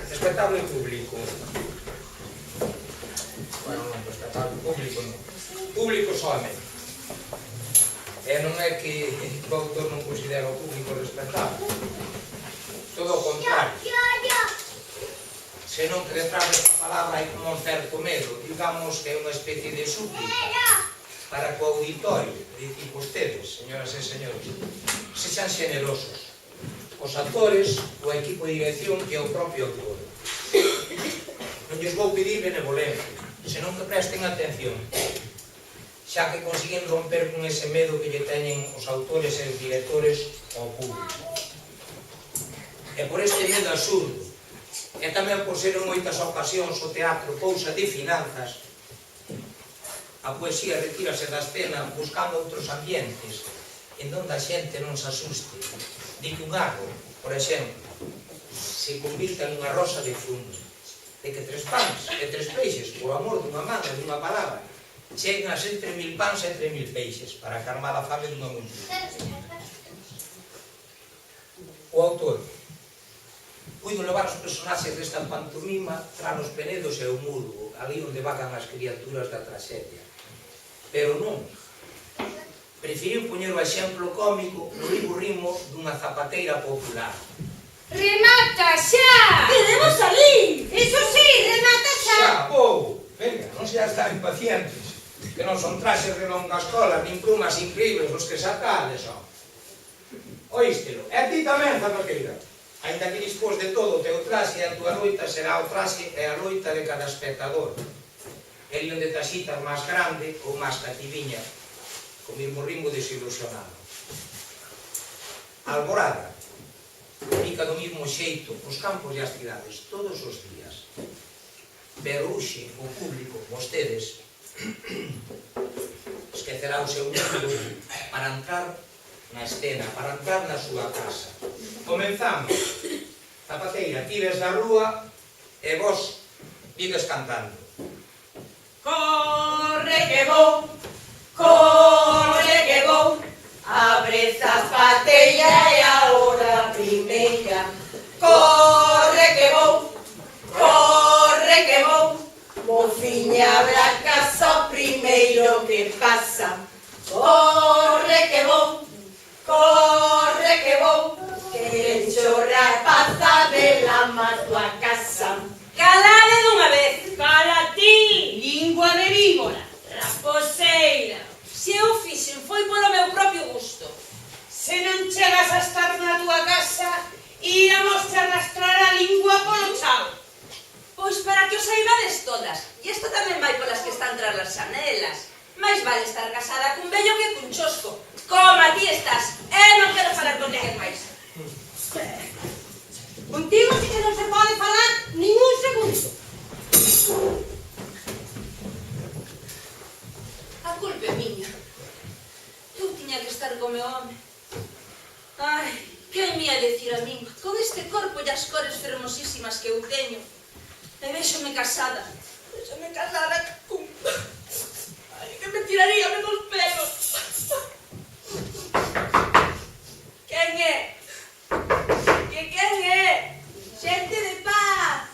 Respetable público. Bueno, non, respetable público non. Público solamente. E non é que o autor non considera o público respetable. Todo o contrario. Se non que detrás desta palabra hai como un certo medo, digamos que é unha especie de súplica para que o auditorio, dicir vostedes, señoras e señores, sexan generosos. Os actores, o equipo de dirección e o propio autor. Non lles vou pedir benevolencia, senón que presten atención, xa que consiguen romper con ese medo que lle teñen os autores e os directores ao público. E por este medo absurdo, e tamén por ser en moitas ocasións o teatro cousa de finanzas, a poesía retírase da escena buscando outros ambientes en donde a xente non se asuste, de que un árbol, por exemplo, se convirta en unha rosa de fundo, de que 3 pans e 3 peixes, por amor dunha man e dunha palabra, cheguen a ser 3.000 pans e 3.000 peixes para calmar a fame dunha multitud. O autor puido levar os personaxes desta pantomima tras os penedos e o murgo, ali onde vagan as criaturas da traxedia. Pero non. Preferiu poñer o exemplo cómico no ritmo dunha zapateira popular. Remata xa! Queremos salir! Iso sí, remata xa! Xa, vou! Venga, non se están impacientes, que non son traxes de longa escola, nin plumas increíbles os que sacades, ó. Oístelo, e ti tamén, zapateira. Ainda que dispós de todo o teu traxe, a tua loita será o traxe e a loita de cada espectador. El onde te xitas máis grande ou máis cativiña, co mesmo ritmo desilusionado. Alborada, pica do mesmo xeito os campos e as cidades todos os días. Pero hoxe o público, vostedes, esquecerá o seu mundo para entrar na escena, para entrar na súa casa. Comenzamos. Zapateira, tires da rúa e vos vides cantando. Corre que vou, corre que vou, abre zapateira e a hora primeira. Corre que vou, mofiña abre a casa o primeiro que pasa. Corre que vou, que chorra pasa de la má tua casa. Calade dunha vez! Cala ti, lingua de víbora, Raposeira! Se eu fixen foi polo meu propio gusto. se non chegas a estar na tua casa, íamos te arrastrar a lingua polo chao. Pois para que o saibades todas, e isto tamén vai polas que están tras as xanelas. Mais vale estar casada cun vello que cun chosco. Como a ti estás, e non quero falar con ninguén máis. Contigo sí que non se pode falar ningún segundo. A culpa é miña. Eu tiña que estar co meu home. Ai, que me ia decir a min, con este corpo e as cores fermosísimas que eu teño. E véxome casada con... Ai, que me tiraría menos pelos. Quen é? Quen é? Xente de paz.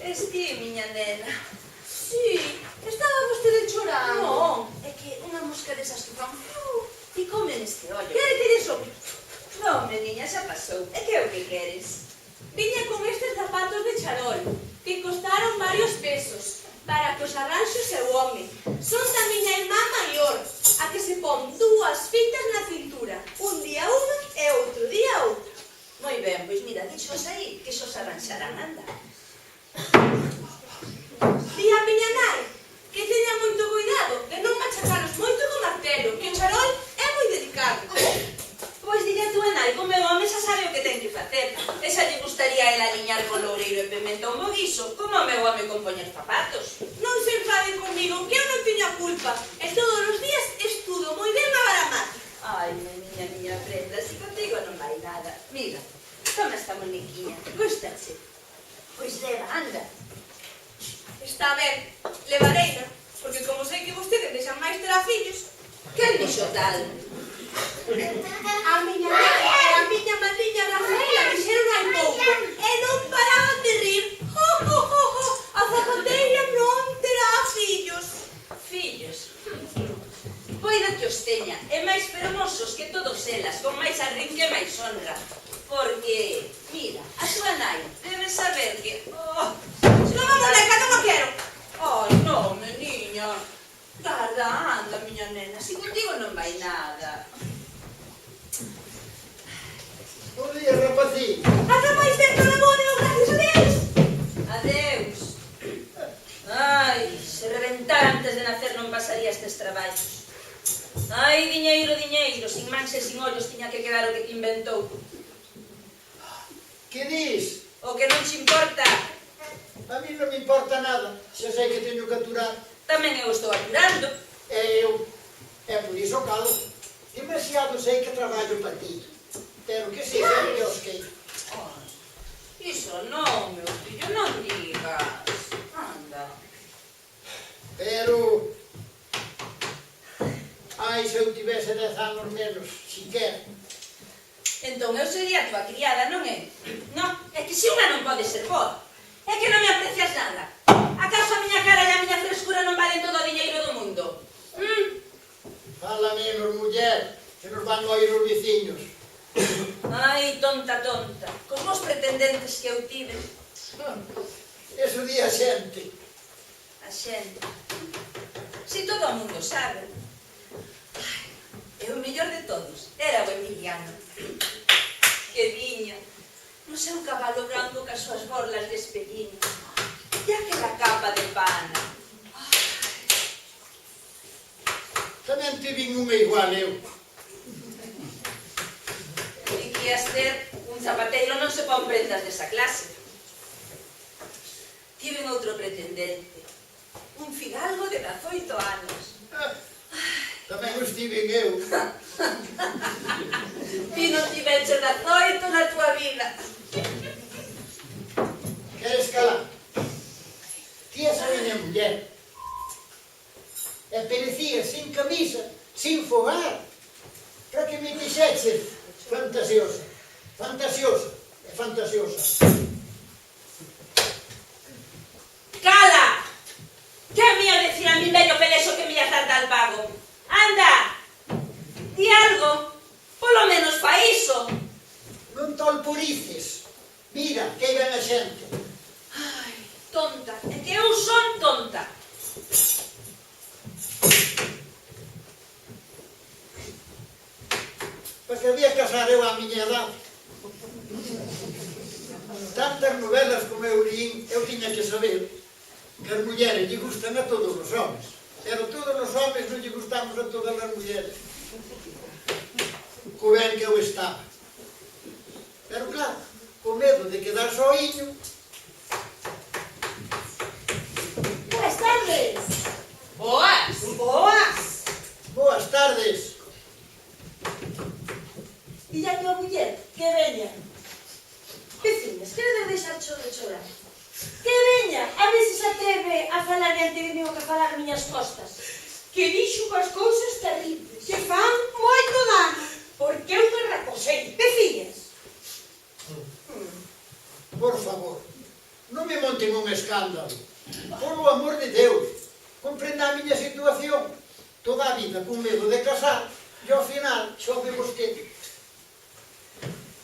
Esti, miña nena. Sí, estaba vostede chorando. Non, é que unha mosca desas que fan e come neste ollo. Quere que lle sobre? Non, meniña, xa pasou. E que é o que queres? Viña con estes zapatos de charol, que costaron varios pesos, para que os arranxe o seu home. Son da miña irmá maior, a que se pon 2 fitas na cintura, un día unha e outro día outra. Moi ben, pois mira, dixos aí que xos arranxarán, anda. Di a miña nai que teña moito cuidado, de non machacaros moito co martelo, que o charol é moi delicado. Pois dille a túa nai, como meu home xa sabe o que ten que facer. E xa lle gustaría el aliñar con loureiro e pimentón bo guiso, como o meu home con poñer zapatos. Non se enfade comigo, que eu non teño a culpa, e todos os días estudo moi ben a gramática. Ai, miña prenda, si contigo non vai nada. Mira, toma esta moniquiña, gustache. Pois leva, anda. Está ben, levareina, porque como sei que vostedes deixan máis ter a fillos, Quen dixo tal? a miña nena e a miña madriña Rafaela dixeron hai pouco e non paraban de rir. A zapateira non terá fillos. Fillos. Poida que os teña, e máis fermosos que todos elas, con máis arrinque e máis honra. Porque, mira, a súa nai debe saber que... Se non a moleca, non a quero. Ai, non, meniña. Garda, anda, miña nena, si contigo non vai nada. Bom dia, rapazinho. Ata máis dentro de moneo, gracias a Deus. Adeus. Ai, se reventara antes de nacer non pasaría estes traballos. Ai, diñeiro, diñeiro, sin mans e sin ollos tiña que quedar o que te inventou. Que dis? O que non te importa, A mí non me importa nada. Xa sei que teño que aturar. tamén eu estou apurando. E eu. É por iso calo. Demasiado sei que traballo para ti. Pero que se sempre os queiro. Iso non, meu fillo, non digas. Anda. Pero... Ai, se eu tivese 10 anos menos, siquera. Entón eu sería a tua criada, non é? Non, é que se unha non pode ser boa. É que non me aprecias nada. Acaso a miña cara e a miña frescura non valen todo o diñeiro do mundo? Fala menos, muller, que nos van oír os veciños. Ai, tonta, tonta. Cos vos pretendentes que eu tive. Eso di a xente. A xente. Si todo o mundo sabe. Ai, e o mellor de todos era o Emiliano. Que viña no seu cabalo branco cas súas borlas de espelliño e aquela capa de pana. Tamén te vin unha igual eu. E que ias ter un zapateiro non se pon prendas desa clase. Tiven outro pretendente, un fidalgo de 18 anos. Tamén os tiven eu. Ti non tiveches 18 na tua vida. Queres calar? Ti és a miña muller. E perecías sin camisa, sin fogar. Para que me quixeches fantasiosa. Fantasiosa. E fantasiosa. Cala! Que me o decir a mi vello pelexo que me ia dar tal pago? Anda! Di algo. Polo menos fa iso. Non tolporices. Mira, que ven a xente. Ai, tonta. É que eu son tonta. Pois que había casar eu a miña edad. Tantas novelas como eu lín, eu tiña que saber que as mulleres lle gustan a todos os homens. Pero todos os homens non lle gustamos a todas as mulleres. Co ben que eu estaba. Pero claro, co medo de quedar soiño. Boas tardes. Boas. Boas. Boas tardes. Dille a tua muller que veña. Vecinas, que non debe deixar de chorar. Que veña, a ver se se atreve a falar diante de mí o que falar a miñas costas. Que dixo as cousas terribles, que fan moito dano, porque eu me recosei. Vecinas. Por favor, non me monten un escándalo. Polo amor de Deus, comprenda a miña situación. Toda a vida con medo de casar, e ao final xove vostede.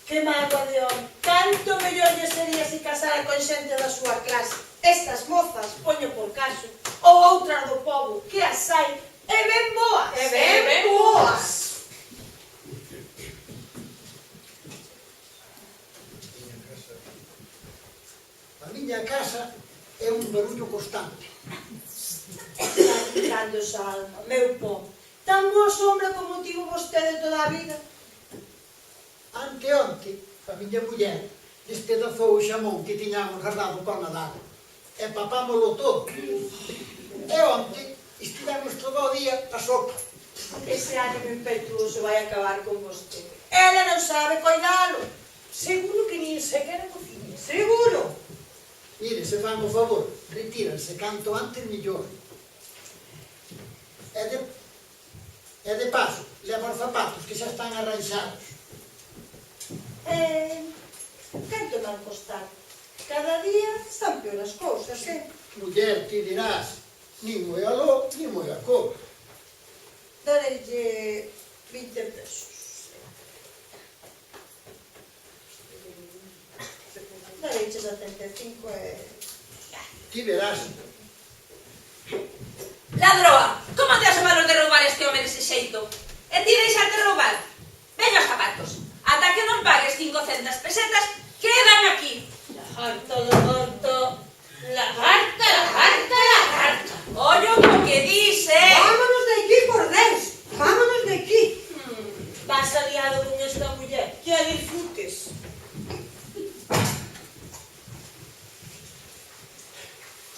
Que mágoa de home. Canto mellor lle sería se casara con xente da súa clase. Estas mozas, poño por caso, ou outra do pobo, que as hai, e ben boas. E ben boas. A miña casa é un barullo constante. Cando salma, meu povo. Tan boa sombra como tivo vostede toda a vida. Anteonte, a miña muller despedazou o xamón que tiñamos guardado para Nadal. E papámolo todo. E onte estivemos todo o día a sopa. Ese ánimo impetuoso vai acabar con vostede. Ela non sabe coidalo. Seguro que nin sequera cociña. Seguro. Mire, se fan o favor, retíranse canto antes mellor. E de paso, leva os zapatos que xa están arranxados. Canto mal costar. Cada día están peor as cousas, Muller, ti dirás, nin moi aló, nin moi a cobra. Darelle 20 pesos. Darelle 75 e... Ti verás. Ladroa, como te asomaron de roubar este home dese xeito? E ti deixarte roubar? Veña os zapatos. Ata que non pagues 500 pesetas, quedan aquí. Lagarto. Lagarta. Ollo co que dice. Vámonos de aquí, por Deus. Vámonos de aquí. Vas aliado con esta muller. Que a disfrutes.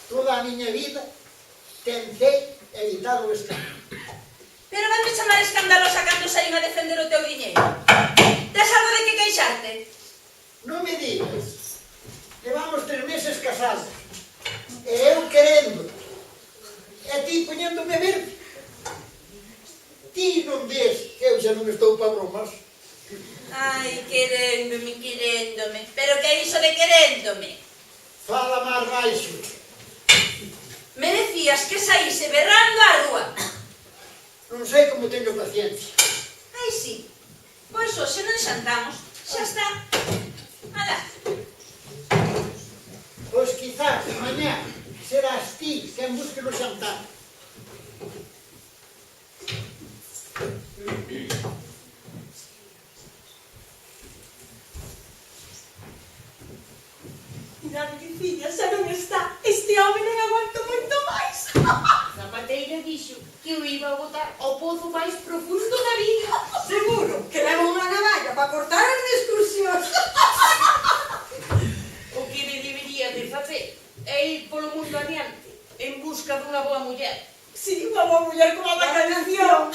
Toda a miña vida tentei evitar o escándalo. Pero van me chamar escandalosa cando saín a defender o teu diñeiro. Tes algo de que queixarte? Non me digas. Levamos 3 meses casados. E eu querendo. E ti poñéndome verde. Ti non ves que eu xa non estou para bromas. Ai, queréndome. Pero que é iso de queréndome? Fala máis baixo. Me decías que saíse berrando á rúa. Non sei como teño paciencia. Ai, sí. Pois hoxe non xantamos. Xa está. Nada. Pois quizás mañá serás ti quen busque no xantar. Mirad, veciña, xa non está. Este home non aguanta moito máis. Zapateira dixo que eu iba a botar ao pozo máis profundo da vida. Seguro que leva unha navalla para cortar as discusións. O que me debería de facer é ir polo mundo adiante en busca dunha boa muller. Si, unha boa muller como a da canción.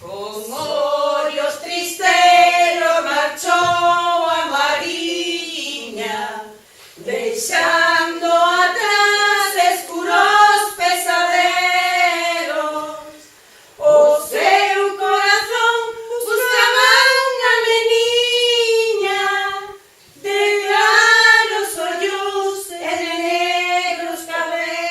Con ollos tristeros marchou a mariña, deixando atrás escuros pesaderos. O seu corazón buscaba unha meniña de claros ollos e de negros cabelos.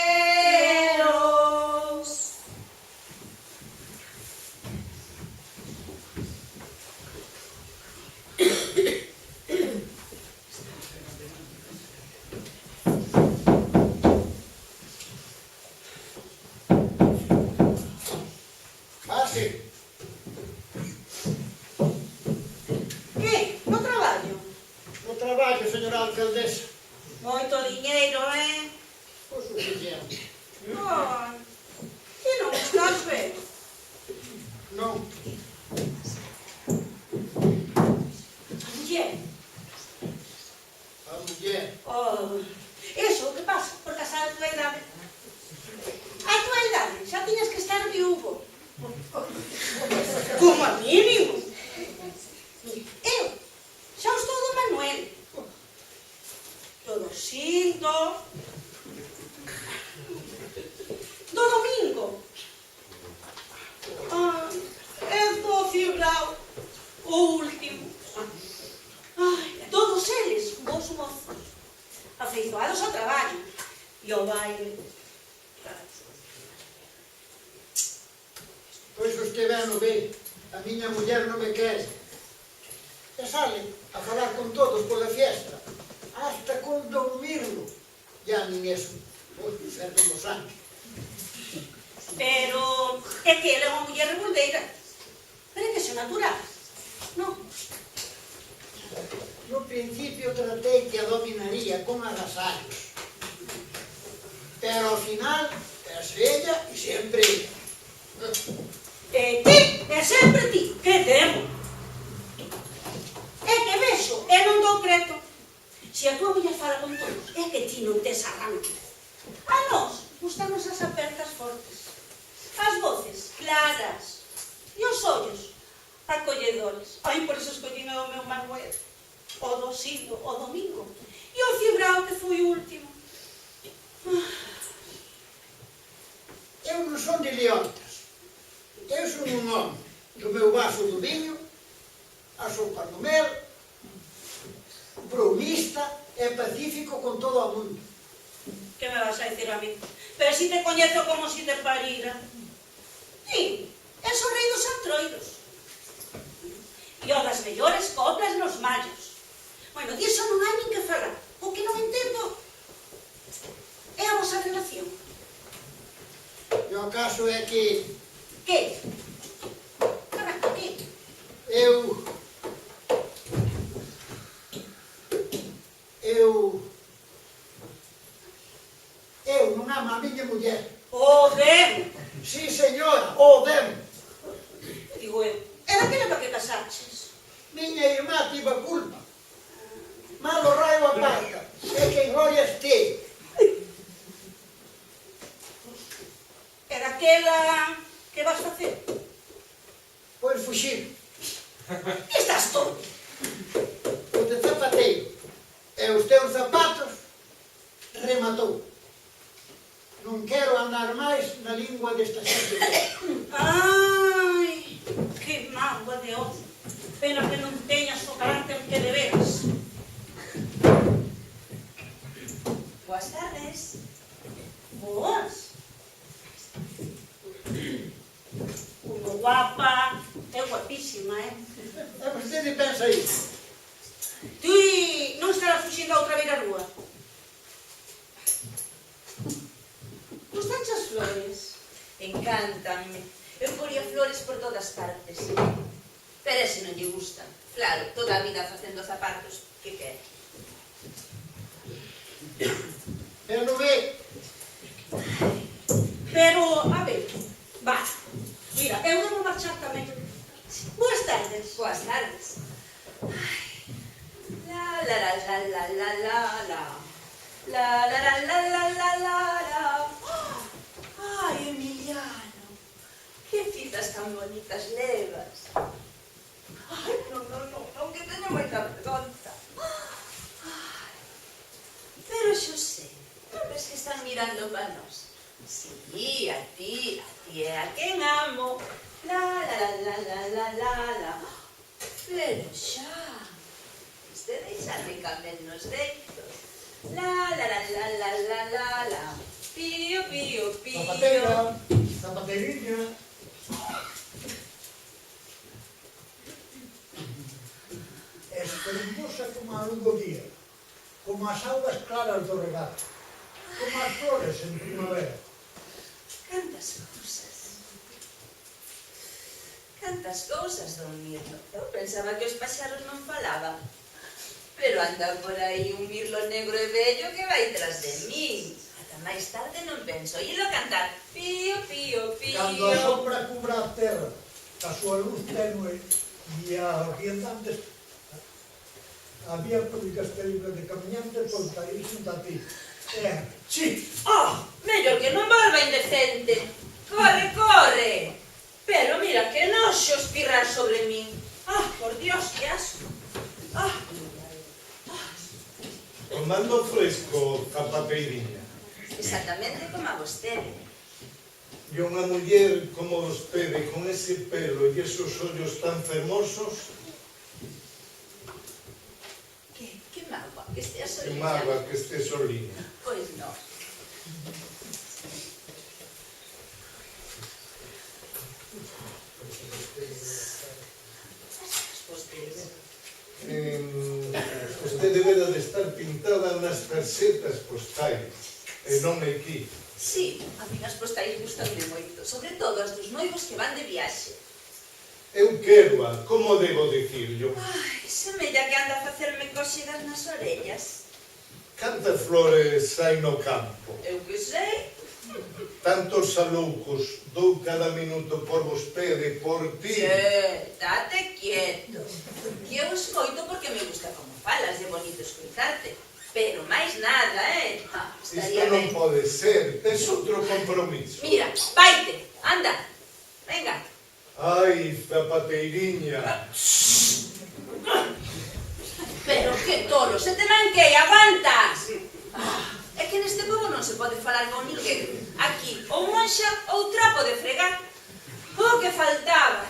Pase. Que? No traballo? No traballo, señora alcaldesa. Moito diñeiro, O suficiente. Ai, que non estás ben? Non. A muller. A muller. Oh, eso, o que pasa? Por casar a tua idade. A tua idade, xa tiñas que estar viúvo. Como a mínimo. Eu, xa estou do Manuel. Todo sinto. Do domingo. É do fibrao. O último. Ai, todos eles, vos mozos. Afeizoados ao traballo. E ao baile. Pois usted ben o ve. A miña muller non me quere. E sale a falar con todos pola fiesta. Hasta con dormirlo. Ya nin eso. Pois serve no sangue. Pero é que ela é unha muller revoldeira. Pero é que se natural. Non. No principio tratei que a dominaría con agasallos. Pero ao final es ella e sempre ella. E ti, e sempre ti, que temo. É que vexo, e non dou creto. Se a tua muller fala con todos, é que ti non tes arranque. A nós, gustamos as apertas fortes. As voces claras. E os ollos acolledores. Ai, por eso escollín ao meu Manuel. O do siglo, o domingo. E o fibrao que gusta e pacífico con todo o mundo. Que me vas a decir a mí? Pero si te coñezo como si te parira. Sí, es o rei dos antroidos. E o das mellores coplas nos mallos. Bueno, diso non hai nin que falar. O que non entendo é a vosa relación. E o caso é que Que? Caraca, que? eu non amo a miña muller. O ben! Sí, señora, o ben. Digo eu, e daquela para que casaches? Miña irmá tivo a culpa. Malo raio a parta, é que enrolla este. E daquela, que vas facer? Pois fuxir. Que estás todo? O de zapateiro e os teus zapatos rematou. Non quero andar máis na lingua desta xente. Ai, que mágoa de odio. Pena que non teñas o carácter que deberas. Boas tardes. Boas. Como guapa, é guapísima, E vostede pensa isto? Ti non estarás fuxindo a outra beira rúa? Gustan as flores? Encántanme. Eu poría flores por todas partes. Pero ese non lle gustan. Claro, toda a vida facendo zapatos. Que quere? Pero non é. Pero, a ver, va. Mira, eu debo marchar tamén. Boas tardes. Boas tardes. Ai. La la la la la la la. La la la la la la la la. Ai, Emiliano. Que fitas tan bonitas levas. Ai, non, que teño moita vergonza. Ai. Pero Xosé, non ves que están mirando para nós? Sí, a ti é a quen amo. La la la la la la la. Pero xa, este deixarme cambiar nos deitos. La la la la la la la la. Pío, pío, pío. Zapateira, zapateiriña. Es hermosa como a luz do día, como as augas claras do regato, como as flores en primavera. Cantas cousas, don Mirlo. Eu pensaba que os paxaros non falaban. Pero anda por aí un mirlo negro e vello que vai tras de min. Ata máis tarde non penso ilo cantar. Pío, pío, pío. Cando a sombra cubra a terra, a súa luz tenue e a orientantes, había públicas películas de caminantes voltaréis junto a ti. Sí! Oh, mellor que non volva indecente. Corre, corre. Pero mira que noxo espirrar sobre min. Ah, por Dios, que asco. Ah. Tomando fresco, zapateiriña. Exactamente como a vostede. E unha muller como vostede, con ese pelo e esos ollos tan fermosos, Que mágoa que estea que soliña. mágoa que este soliña. Pois non. Usted debera de estar pintada nas tarxetas postais, e non aquí. Sí, a mí as postais gustanme moito, sobre todo as dos noivos que van de viaxe. Eu quero-a, como debo dicirlo? Ai, semella que anda a facerme cosidas nas orellas. Cantas flores hai no campo? Eu que sei. Tantos saloucos dou cada minuto por vostede, por ti. Date quieto. Que eu escoito porque me gusta como falas, é bonito escoitarte. Pero máis nada, Ah, Isto estaría non ben. pode ser, tes outro compromiso. Mira, vaite, anda, venga. Ai, zapateiriña. Pero que tolo, se te manquei, aguantas. É que neste pobo non se pode falar con ninguén. Aquí, ou manxa ou trapo de fregar. O que faltaba.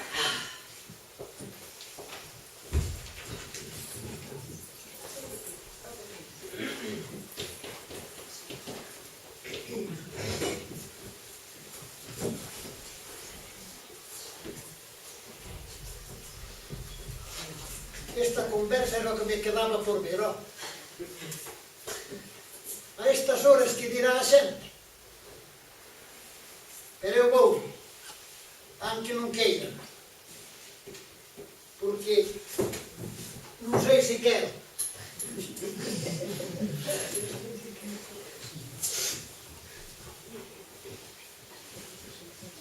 esta conversa era o que me quedaba por ver, ó. A estas horas que dirá a xente. Pero eu vou, aunque non queira. Porque non sei se quero.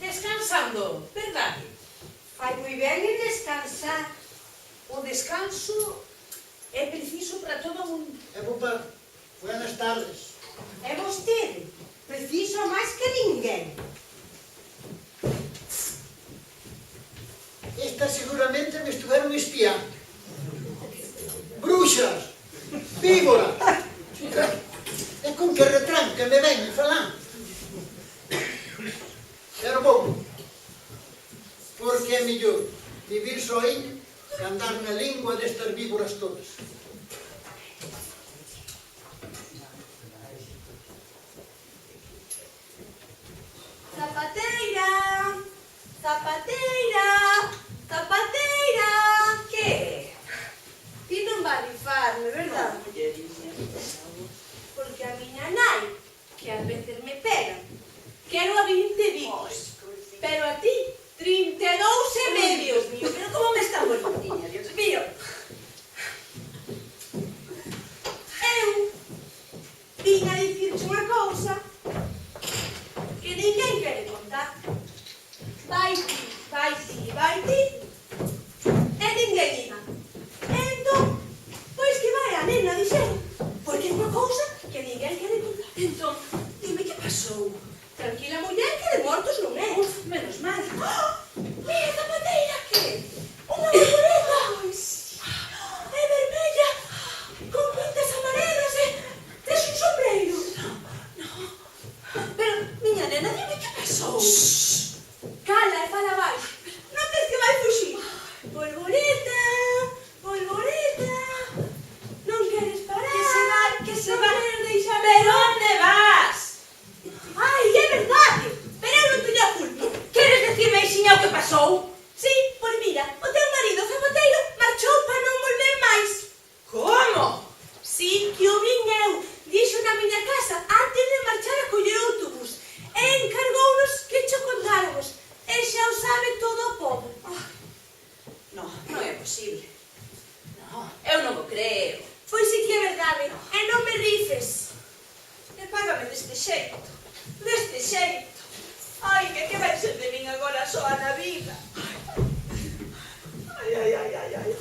Descansando, verdade? Fai moi ben en descansar. O descanso é preciso para todo o mundo. É bo para... Buenas tardes. É vostede, preciso máis que ninguén. Estas seguramente me estuveron espiando. Bruxas, víboras. É con que retranca me ven falando. Pero bom, porque é mellor vivir soinho que andar na lingua destas víboras todas. Zapateira, zapateira, zapateira. Que? Ti non vai rifarme, verdad? Porque a miña nai, que ás veces me pega, quero a 20 bicos, pero a ti 32 e medio. Dios mío, pero como me está bonitinha, Dios mío. Eu vim a dicirche unha cousa que ninguén quere contar. Vai ti, vai ti, vai ti, e ninguén iba. Entón, pois que vai a nena dixendo, porque é unha cousa que ninguén quere contar. Entón, dime que pasou. Tranquila, muller, que de mortos non é. Uf, menos mal. Mira, zapateira, que? Unha borboleta. É vermella, con pintas amarelas e tes un sombreiro. Pero, miña nena, dime que pasou. Cala e fala baixo. Non tes que vai fuxir. Borboleta, borboleta. Non queres parar. Que se va. Non queres deixar. Pero onde vas? Ai, é verdade. Pero eu non teño a culpa. Queres decirme, Ixiña, o que pasou? Sí, pois mira, o teu marido zapateiro marchou para non volver máis. Como? Sí, que o vin eu. Dixo na miña casa antes de marchar a coller o autobús. E encargounos que cho contáramos. E xa o sabe todo o povo. No, non é posible. No, eu non o creo. Pois sí que é verdade. E non me rifes. E págame deste xeito. Deste xeito. Ai, que vai ser de min agora soa na vida. Ai.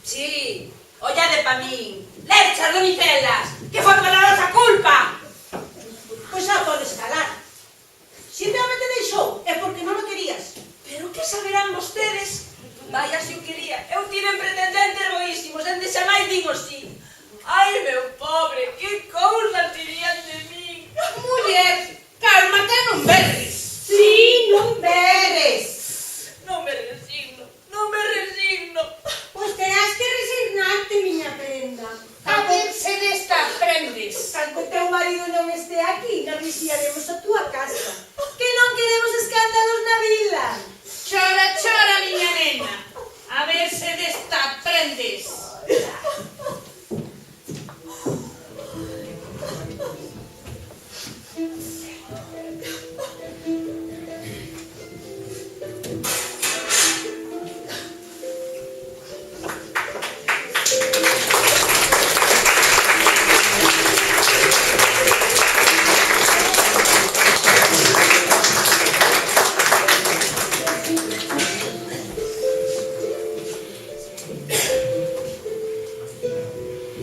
Sí, ollade pa min. Lechas, donicelas, que foi pola nosa culpa. Pois xa podes calar. Se realmente te deixou, é porque non o querías. Pero que saberán vostedes? Vaya, se o quería. Eu tive pretendentes boísimos, ende xa máis digo sí. Ai, meu pobre, que cousas dirían de min. Muller, cálmate, non berres. Sí, non veres. Non me resigno, non me resigno. Pois terás que resignarte, miña prenda. A ver se desta aprendes. Tanto teu marido non este aquí, non vixiaremos a túa casa. Que non queremos escándalos na vila. Chora, chora, miña nena. A ver se desta aprendes.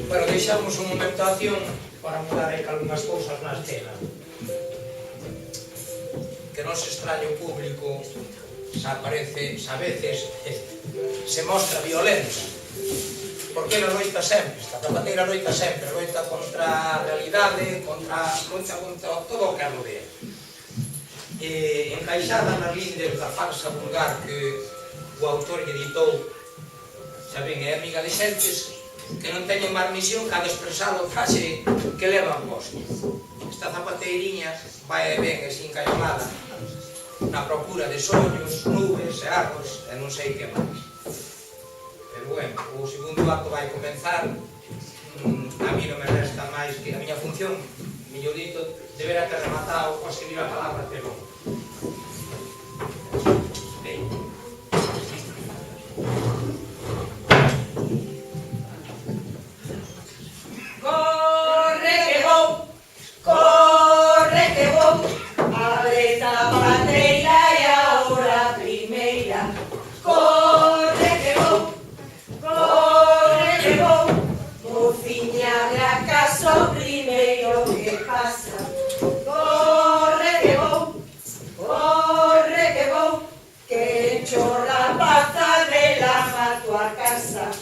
Bueno, deixamos un momento a acción para mudar aí algunhas cousas na escena. Que non se extrañe o público, xa parece, xa veces, se mostra violenta. Porque ela loita sempre, esta zapateira loita sempre, loita contra a realidade, loita contra todo o que a rodea. Encaixada nas lindes da farsa vulgar que o autor editou, xa ben, é amiga de xentes que non teñen máis misión que a de expresar o traxe que levan posto. Esta zapateiriña vai ben así encallolada na procura de soños, nubes e árbores e non sei que máis. Pero Pero bueno, o segundo acto vai comenzar. A mí non me resta máis que a miña función, miño dito, deberá ter rematado ao escribir a palabra, pero... Ben. Corre que vou, abre esta patreira e ahora primeira. Corre que vou, mociña de acaso primeiro que pasa. Corre que vou, que echo rapaza de la mato a casa.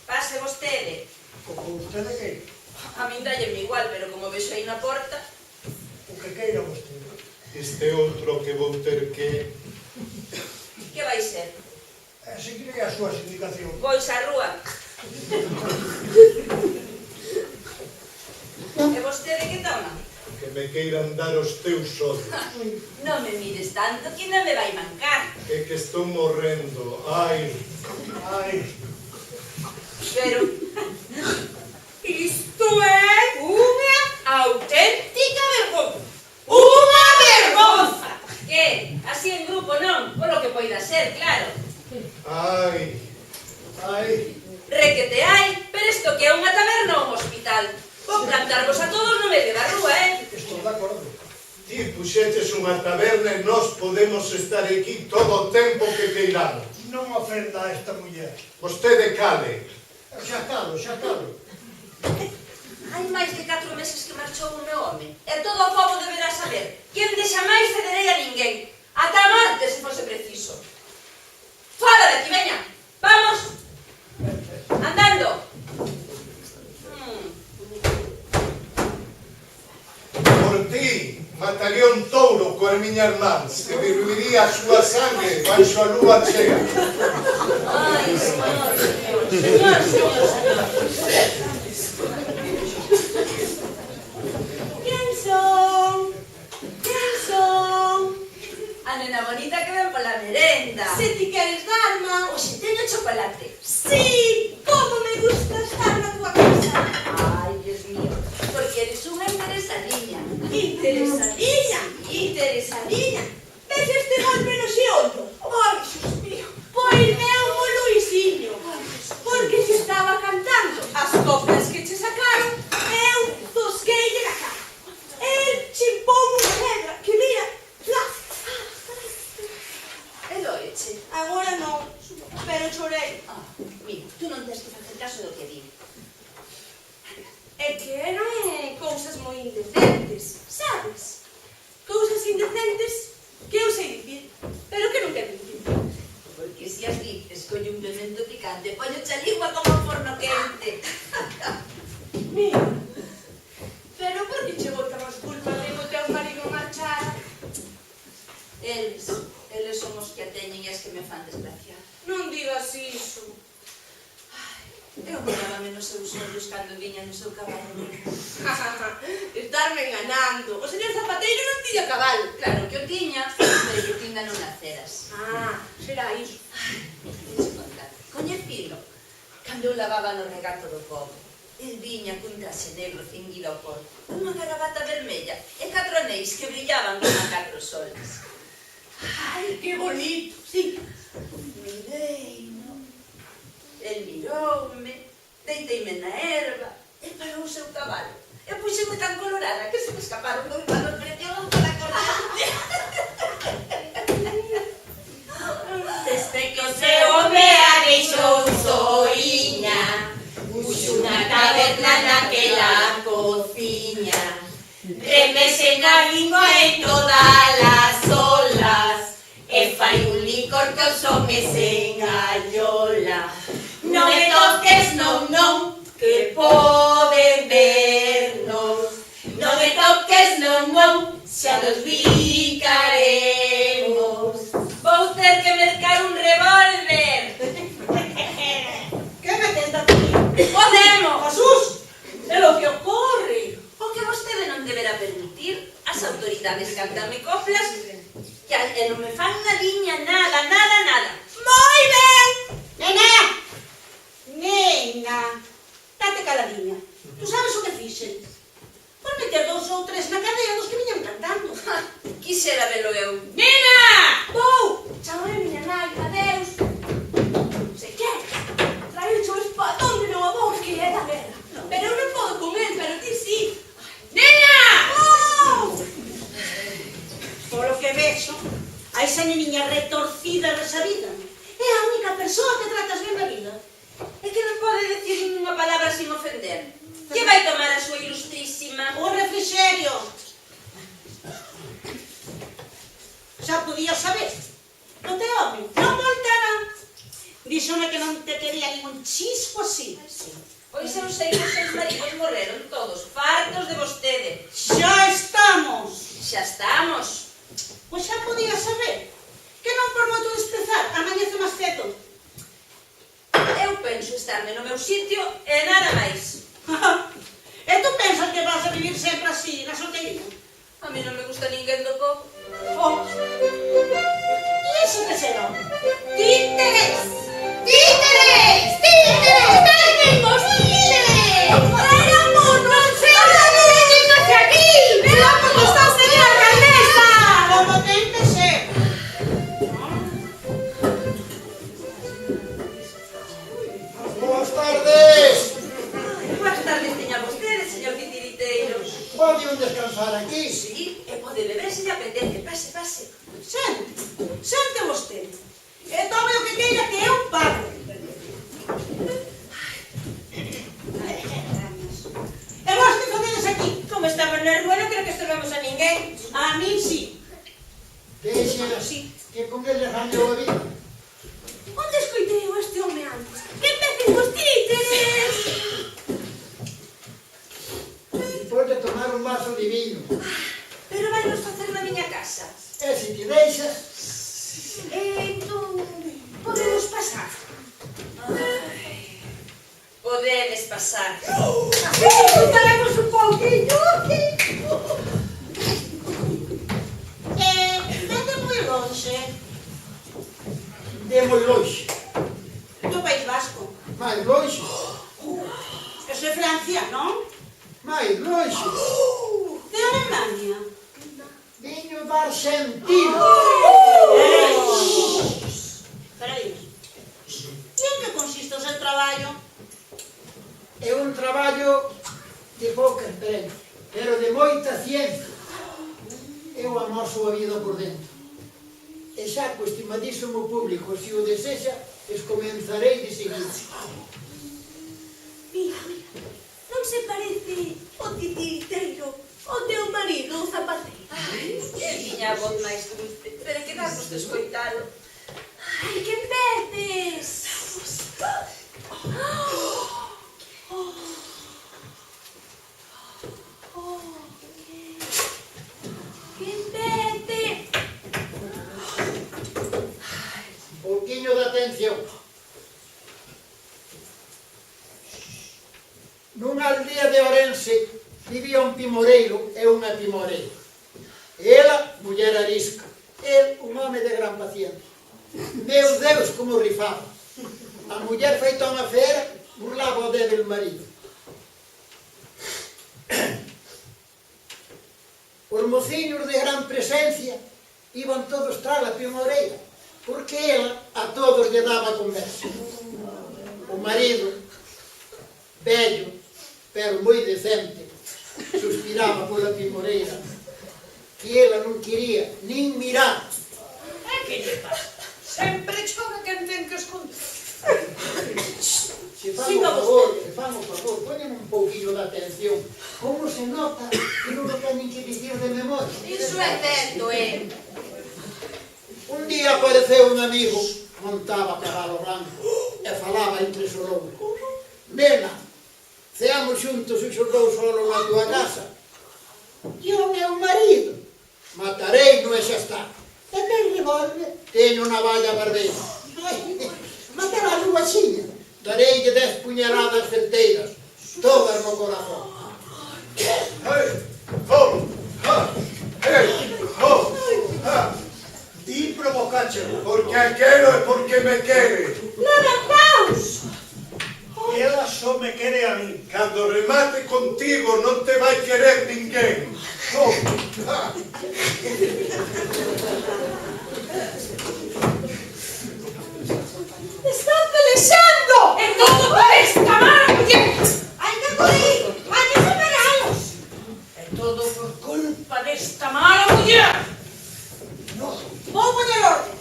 Pase vostede. Como vostede que? A min dálleme igual, pero como vexo aí na porta... O que queira vostede. Este outro que vou ter que... Que vai ser? Seguirei as súas indicacións. Pois á rúa. E vostede que toma? Que me queiran dar os teus ollos. Non me mires tanto que non me vai mancar. É que estou morrendo. Ai, Ai, Pero Isto é unha auténtica vergonza. unha vergonza. Que? Así en grupo non, polo que poida ser, claro. ai. ai, Requete hai, pero isto que é unha taberna ou un hospital. Vou plantarvos a todos no medio da rúa, estou de acordo. Ti puxeches unha taberna e nós podemos estar aquí todo o tempo que queiramos. Non ofenda a esta muller. Vostede cale. Xa calo, xa calo. Hai máis de 4 meses que marchou o meu home. E todo o povo deberá saber que onde xa máis cederei a ninguén. Ata a morte, se fose preciso. Fala de aquí, veña. Vamos. Andando. Por ti, mataría un touro coas miñas mans, que viviría a súa sangre baixo a lúa chea. Ai, señor. Quen son? A nena bonita que ven pola merenda. Se ti queres darma. Oxe, teño chocolate. Sí, como me gusta estar na tua casa. Ai, Dios mío, porque eres unha interesadiña. Interesadiña. Ves este golpe no xeonto? Ai, Xus mío. Pois meu mo Luisinho. Porque se estaba cantando as coplas que che sacaron, eu tosqueille na cara. El chimpou unha pedra que mira, plaf. E doeche. Agora non, pero chorei. Mira, tú non tens que facer caso do que digo. É que eran cousas moi indecentes, sabes? Cousas indecentes que eu sei dicir, pero que non quero dicir. Porque se as dices con un pimento picante, poño a lingua como un forno quente. Mira, pero por que che botamos culpa de que o teu marido marchara? Eles son os que a teñen e as que me fan desgraciar. Non digas iso. Eu mirábame nos seus ollos cando viña no seu cabalo. Estarme enganando. O señor Zapateiro non tiña cabalo. Claro que o tiña, pero que ti ainda non naceras. Será iso. Deixe contar. Coñecilo, cando eu lavaba no regato do povo. El viña cun traxe negro cinguido ao corpo, unha garabata vermella e 4 anéis que brillaban como 4 soles. Ai, que bonito. Sí. Mirei, no? El miroume, deiteime na erva, e parou o seu cabalo. E puxeme tan colorada que se me escaparon dos manos preciosos para colarte. Desde que o seu home a deixou soiña, puxo unha taberna naquela cociña, remese na lingua en todas as olas, e fai un licor que os homes engañola. Non me toques, non, que poden vernos. Non me toques, non, xa nos bicaremos. Vou ter que mercar un revólver. Podemos! Jesús, é lo que ocorre. O que vostede non deberá permitir, as autoridades cantanme coplas e non me fan nadiña, nada. Moi ben! Nena! Nena, date caladiña. Tú sabes o que fixen? Por meter 2 ou 3 na cadea dos que viñan cantando. Quisera velo eu. Nena! Vou! Chamai a miña nai, adeus. Se queres, traio o espadón de meu avó que é da guerra. Pero eu non podo con el, pero ti sí. Nena! Vou! Polo que vexo, a esa neniña retorcida desa vida é a única persoa que tratas ben da vida. É que non pode decir ninguna palabra sin ofender. Que vai tomar a súa ilustrísima? Un refrigerio. Xa podías saber. Non te home, non voltará. Díxome que non te quería nin un chisco así. Pois eu sei que os seus maridos morreron todos, fartos de vostede. Xa estamos. Xa estamos. Pois xa podías saber que non por moito desprezar amañece máis cedo. Eu penso estarme no meu sitio e nada máis. E tú pensas que vas a vivir sempre así, na soltería? A mí non me gusta ninguén do povo. Oh. E iso que será? Títeres! Títeres! Títeres! ¡Tenemos títeres! ¡Éramos! ¡Non se habla de venir hacia aquí! ¡Pero como está, señora alcaldesa! Como te empecé. Boas tardes. Boas tardes, teña vostede, señor titiriteiro. Pode descansar aquí? Sí, e pode beber se lle apetece. Pase. Sente vostede. E tome o que queira que eu pago. E vos que facedes aquí? Como estamos no hermano, creo que estorbamos a ninguén. A mí sí. Deixen así, que con el arranjou a vida. Onde escoitei eu este home antes? Que empecen os títeres! Depois de tomar un vaso de vino. Pero vai nos facer na miña casa. E se te deixas, Entón, podemos pasar. Podedes pasar. Escutaremos un pouquinho. Vete moi longe. de moi longe. Do País Vasco. Mais longe, Eso é Francia, non? mais longe. De Alemania. Viño da Argentina. Peraí. E en que consiste o seu traballo? É un traballo de pouca experiencia, pero de moita ciencia. Eu amoso a vida por dentro. E xa co estimadísimo público, se o desexa, es comenzarei de seguir. Mira, non se parece o titiriteiro o teu marido, o zapateiro. Ai, que tiña a voz máis dulce. Pero que darnos de escoitalo. Ai, que empeces! Que empece! Pouquiño de atención. Nunha aldea de Orense vivía un timoreiro e unha timoreira. Ela, muller arisca. El, un home de gran paciencia. Meu Deus, como rifaba. A muller feita unha fera burlaba o débil marido. Os mociños de gran presencia iban todos tras a timoreira, porque ela a todos lle daba conversa. O marido, vello, pero moi decente, suspiraba pola timoreira, que ela non quería nin mirar. E que lle pasa? Sempre chora quen ten que esconder. Se fan o favor, poñen un pouquinho de atención. Como se nota que non o teñen que dicir de memoria. Iso é certo, Un día apareceu un amigo, montaba a cabalo branco, e falaba entre solón. Nena, ceamos xuntos os dous solos na tua casa. E o meu marido, matarei no e xa está. E ten revólver, teño unha valla barbeira. Matar a lúa xiña, Dareille 10 puñaladas certeiras, todas no corazón. Ti provocáchelo. Porque a quero e porque me quere. Nada, paus! Ela só me quere a mí. Cando remate contigo non te vai querer ninguén. Están pelexando! É todo por esta mala muller! Hai que acudir, hai que separalos. É todo por culpa desta mala muller! Vou poñer orden.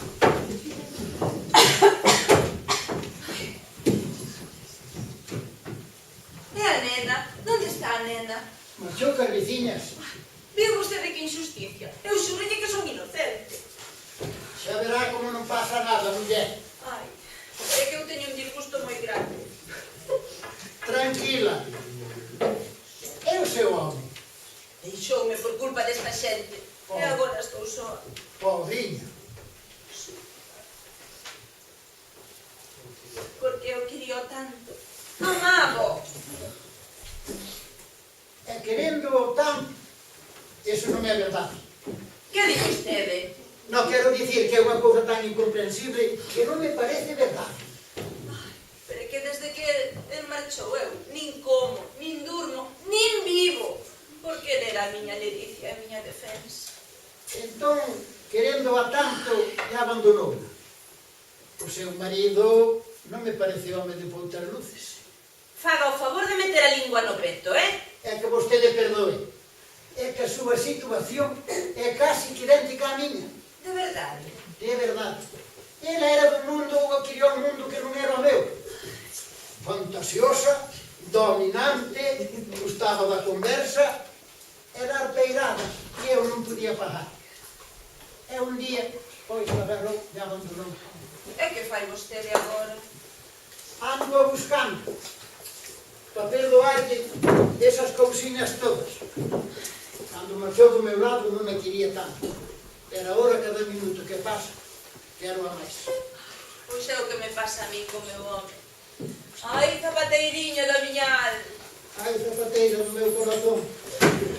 E a nena? Onde está a nena? Marchou cas veciñas. Viu vostede que injusticia? Eu xurrille que son inocente. Xa verá como non pasa nada, muller. Ai, é que eu teño un disgusto moi grande. Tranquila. É o seu home. Deixoume por culpa desta xente. E agora estou soa. Pobrinha. Porque eu quería tanto. Amabo! E querendo tanto, eso non é verdade. Que di vostede? Non quero dicir que é unha cousa tan incomprensible que non me parece verdade. Pero é que desde que el marchou eu nin como, nin durmo, nin vivo. Por querer a miña ledicia e a miña defensa. Entón, querendo a tanto, e abandonou. O seu marido non me parece home de poutas luces. Faga o favor de meter a lingua no peto, É que vostede perdoe. É que a súa situación é casi que idéntica á miña. De verdade. De verdade. Ela era do mundo, ou quería un mundo que non era o meu. Fantasiosa, dominante, gustaba da conversa, e dar peiradas que eu non podía pagar. E un día, pois agarrou e abandonou. E que fai vostede agora? Ando a buscando para perdoarlle esas cousiñas todas. Cando marchou do meu lado non me quería tanto. Pero agora cada minuto que pasa, quero a máis. Pois é o que me pasa a mí co meu home. Ai, zapateiriño da miña alma. Ai, zapateira do meu corazón.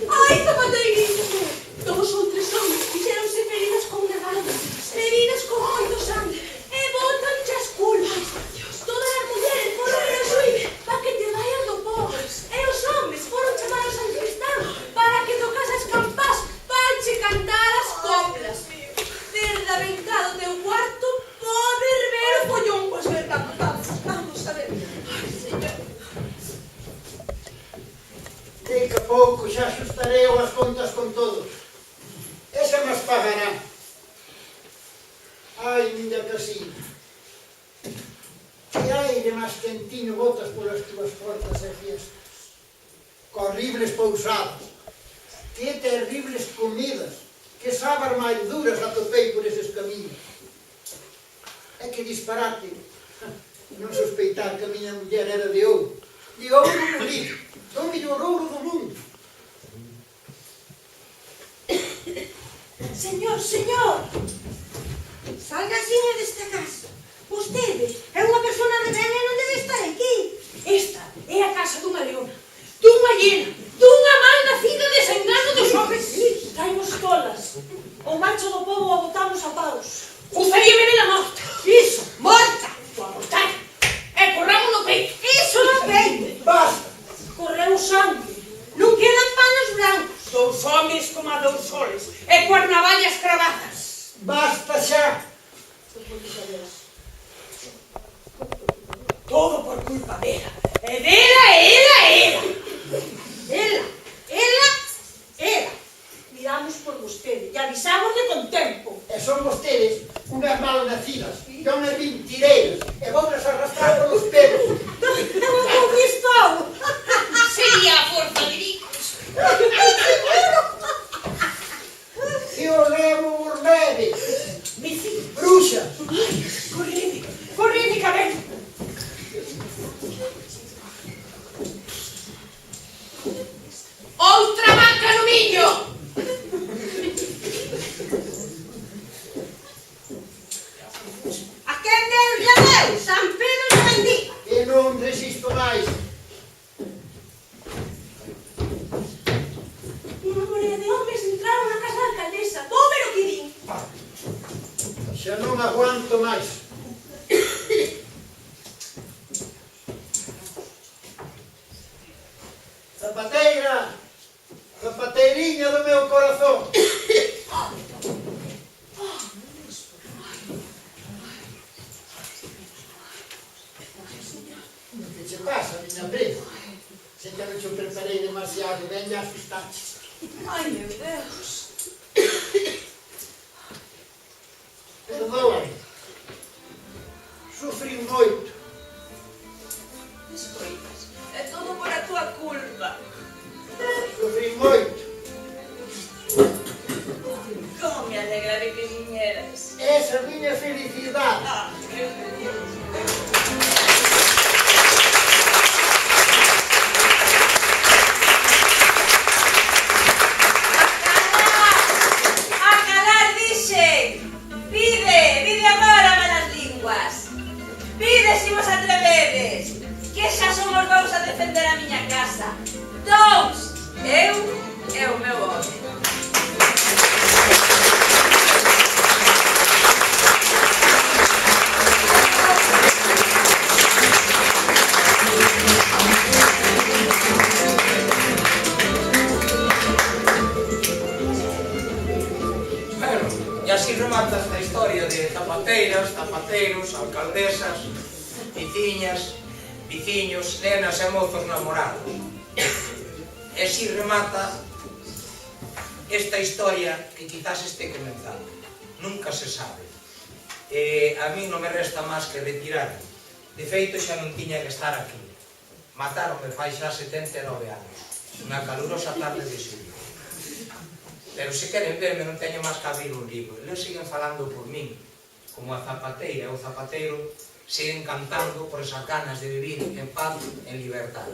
Ai, zapateirinho! Todos son tres homens, fixeronse feridas con negadas, feridas con moito sangue, e botan as culpas. Todas as mulleres foron a Xuí para que te vayas do pobres, e os homens foron chamar a San Cristán para que tocas as campás, para che cantar as coplas. Verda vencado teu cuarto, poder ver o follón, pois ver tanto, vamos a ver. Ai, señor. Deica pouco xa xustarei as contas con todos. Esa nos pagará. Ai, miña casina. Que aire máis quentiño botas polas túas portas e fiestas. Que horribles pousadas. Que terribles comidas. Que sabas máis duras atopei por eses camiños. É que disparate non sospeitar que a miña muller era de ouro. De ouro molido. Do mellor ouro do mundo. Señor, señor, salga axiña desta casa. Vostede é unha persona de ben e non debe estar aquí. Esta é a casa dunha leona, dunha hiena, dunha mal nacida desengano dos homens. Traimos tolas. O macho do povo a botamos a paus. Gustaríame vela morta. Iso, morta. A mortal. E corramos no peito. Iso non peite. Basta! Correu sangue. Non quedan panos blancos. Dous homens como a dous soles. E coas navallas cravadas. Basta xa! Todo por culpa dela. E dela, ela. Ela. Miramos por vostede e avisamos de con tempo. E son vostedes unhas mal nacidas, e unhas mentireiras, e vounas arrastrar polos pelos. Eu non conquistou. Sería a forza de bicos. E o levo os bebes, Mici, bruxas. correde, cabelo. Outra vaca no millo. A quen Deus lle deu, San Pedro lle bendiga. Que non Xa non aguanto máis. Zapateira, zapateiriña do meu corazón. Que che pasa, miña prima? Se que non te preparei demasiado, ben ya asustaches. Ai, meu Deus. Perdóame. Sufrí moito. Escoitas, é todo por a tua culpa. Sufrí moito. Como me alegra de que viñeras. Esa é a miña felicidade. Ah, meu Deus. A calar, dixen! Vide agora, malas linguas. Vide se vos atrevedes, que xa somos dous a defender a miña casa. Dous! Eu e o meu home. Bueno, e así remata esta historia de zapateiras, zapateiros, alcaldesas, viciñas, viciños, nenas e mozos namorados. E así remata esta historia que quizás este comenzando. Nunca se sabe. A mí non me resta máis que retirarme. De feito, xa non tiña que estar aquí. Mataronme fai xa 79 anos, unha calurosa tarde de xulio. Pero se queren verme, non teño máis que abrir un libro. Eles siguen falando por min, como a zapateira e o zapateiro siguen cantando por esas ganas de vivir en paz, en libertad.